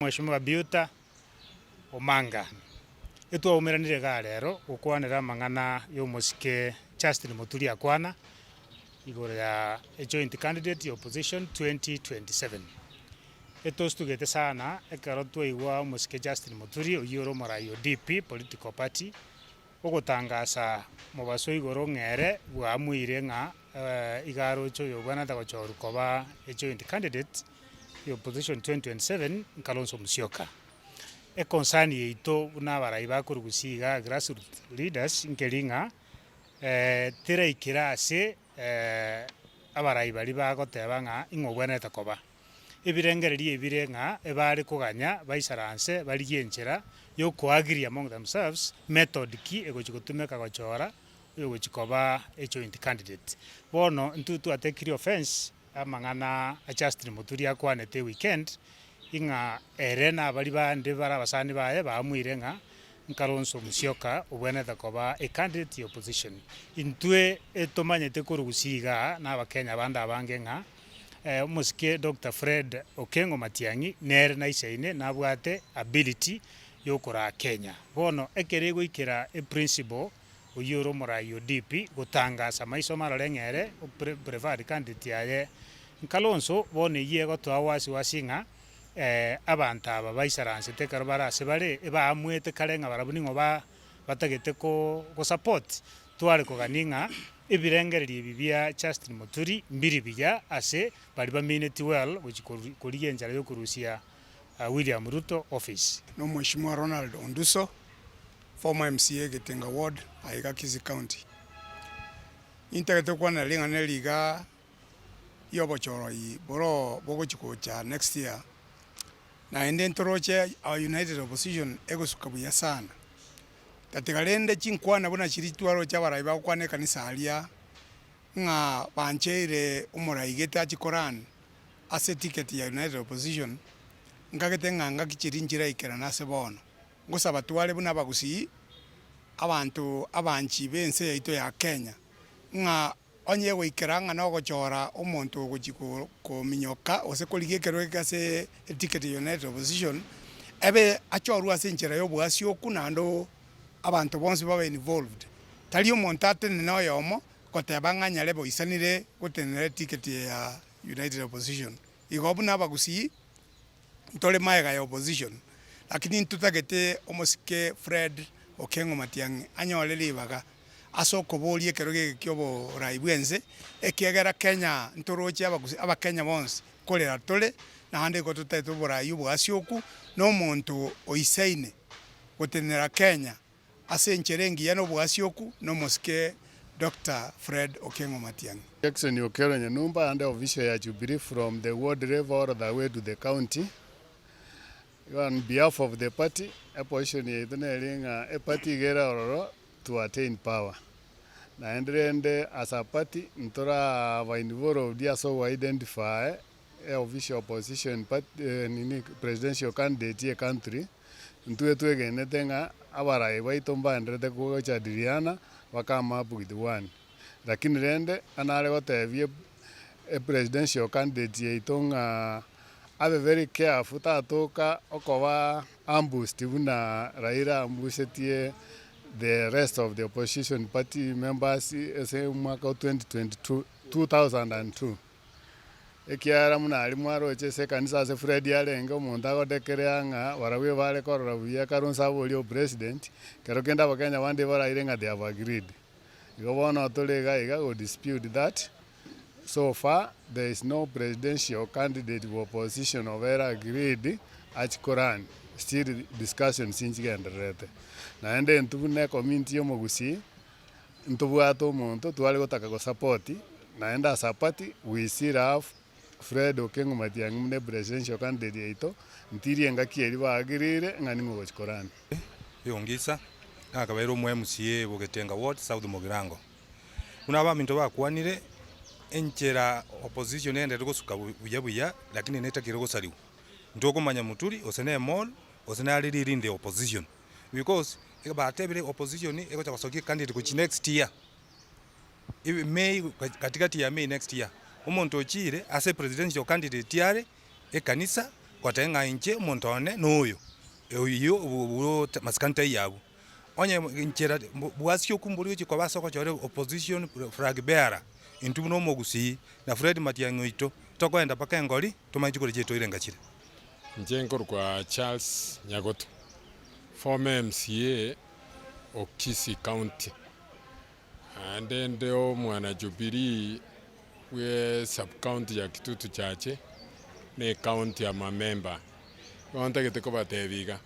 Mheshimiwa Biuta Omanga etwa umiranire garero gukwanira mang'ana y'omusike Justin Muturi akwana igoro ya joint candidate opposition 2027 etostugete sana ekero twaigwa omusike Justin Muturi oyoro morayo DP political party ogotangasa mobaso igoro ng'ere bwamuire ng'a igaro cho yobwanata gochoru koba joint candidate opposition 2027 Kalonzo Musyoka concern yeito n'abarai bakurugusiga grassroots leaders nkeringa tiraikira ase abarai bari bagoteba ng'a ing'obwanete koba ebirengereria ebire ng'a ebare koganya baisaranse barigie enchera yokoagree among themselves method ki egochi gotumeka gochora oyogochi koba joint candidate bono ntutu atekiri offense amang'ana a Justin Muturi akwanete weekend ing'a erena bari bande bara abasani baye bamuire ng'a Kalonzo Musyoka obwenete koba candidate opposition intwe etomanyete kurugusiga n'abakenya bande abange ng'a omusike Dr. Fred Okengo Matiang'i nere naisaine nabwate ability yokora Kenya bono ekere goikera principle oyoro morayo DP gotangasa maiso marore ng'ere preferred candidate yaye Kalonzo bono iye gotwa wasi ng'a abantu aba baisaransete karo barase bare ebamwete kare ng'a barabuni ng'o batagete ko support tware kogani ng'a ebirengereria bibia Justin Muturi mbiri biya ase bari bamineti well korigia enjara yokurusia William Ruto office no Mheshimiwa Ronald Onduso former MCA Getenga Ward Aiga Kisii County intagete kwana linga neliga yobochoroi boro bogochikocha next year na ende ntoroche our united opposition egosukabuya sana tatigalende chinkwana bona chiritwaro chabarai bakwane kanisa alia nga bancheire umurai geta chikoran ase ticket ya united opposition ngagete nganga kichirinjira ikera nase bono ngosaba twale buna bagusi abantu abanchi bense yaito ya Kenya nga onye goikeranga no gochora omonto ogochiko ko minyoka ose koligekero kase ticket united opposition ebe achorwa ase enchera yobwasi okunando abantu bonse baba involved tali omonto atene no yomo koteba ng'anya lebo isanire gotenere ticket ya united opposition igobu nabagusi ntole maega ya opposition lakini ntutagete omusike Fred Okengo Matiang'i anyole libaga asoko bolie kero gekyobo raibwenze ekiagera Kenya ntoroche abakenya bonse kolera tole na hande ko tutaito borayu bwasioku no muntu oisaine gotenera Kenya ase ncherengi yano bwasioku no musike Dr. Fred Okengo Matiang'i. Jackson Okero Nyanumba and official ya Jubilee from the ward level all the way to the county. On behalf of the party, a position yetunelinga a party gera ororo to attain power. Na endrende as a party ntora wa involved dia so identify a official opposition party presidential candidate ye country ntuetu egenetenga abarai baitomba ndrete ko chadiriana wakama with one lakini rende anale gotebie a presidential candidate ye itonga abe very careful tatoka okoba ambushed buna Raila ambushetie the rest of the opposition party members ese mwaka 2002 ekiara muna ali mwaro chese kanisa se Fred yalenga omuntu agodekerea ng'a barawe bare korora buya Kalonzo aboli president kero kenda bakenya bande baraire ng'a they have agreed gobona tolega iga go dispute that so far there is no presidential candidate of opposition of era agreed at Quran still discussion since genderete na ende ntubune community yomogusi ntubwato omonto twali gotaka go support na enda support we still have Fred Okengo Matiang'i mune presidential candidate yaito ntiri engakieri bagirire ng'ani ngochi Quran yongisa akabairo mu MCA Getenga Ward South Mogirango una baminto bakwanire enchera opposition ende gosuka buya lakini netakire gosaliwa ntokomanya Muturi osene mall osene aliri in the opposition because batebile opposition ekocha basokie candidate ku next year May katikati ya May next year omonto ochire ase presidential candidate yare ekanisa gotenga inche omonto one noyo iyo maskanta yabu onye inchera bwasi okumburi chiko basoko chore opposition flag bearer intu no mogusi na Fred Matiang'i ito tokoenda paka engori tumanyi kuri cheto irenga chire Njengo kwa Charles Nyagoto, former MCA of Kisii County. And then the mwana Jubilee we sub-county ya Kitutu Chache ne county ya mamemba. Wanta geteko batebiga.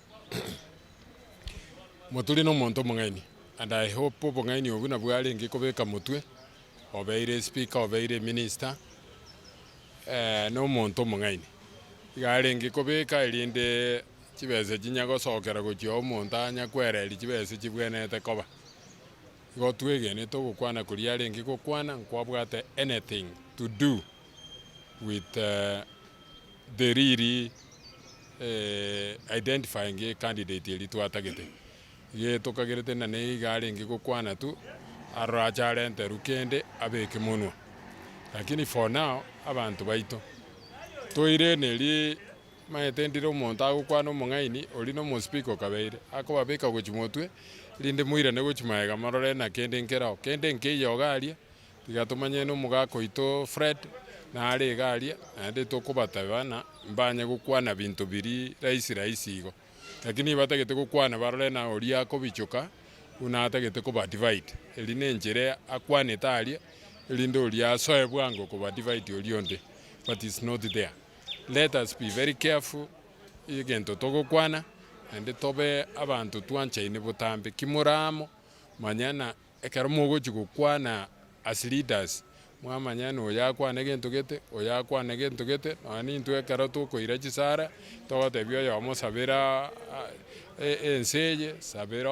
Motuli no monto mungaini. And I hope mungaini obuna bwale ngikobeka mutwe. Obeire speaker, obeire minister. No monto mungaini. Gare ngikobeka ilinde chibese jinyago sokera gochio omonto anya kwereri chibese chibwenete koba. Gotwege ne to gukwana kuriare ngikokwana nkwabwate anything to do with the really identifying a candidate ili twatagete ye tokagerete na nei gare ngikokwana tu arachare nterukende abeke munwa lakini for now abantu baito toire neli maetendire omonto agukwana omongaini oli no mospiko kabeire akobabeka gochimotwe linde muira ne gochimaega marore na kende nkerao kende nkeyogaria tigatumanye no mugako ito Fred na ari garia ande tokubatabana mbanye gukwana bintu biri raisi igo lakini batagete gukwana barore na oli akobichoka una atagete kuba divide eline njere akwane taria elinde oli asoe bwango kuba divide oli onde but it's not there. Let us be very careful igento togokwana ande tobe abantu twancha ine butambe kimuramo manyana ekaramu gukwana as leaders mwamanyana oyakwana gento gete oyakwana gento gete ani ntwe karato ko irachisara togotebyo yo mosabera enseye sabera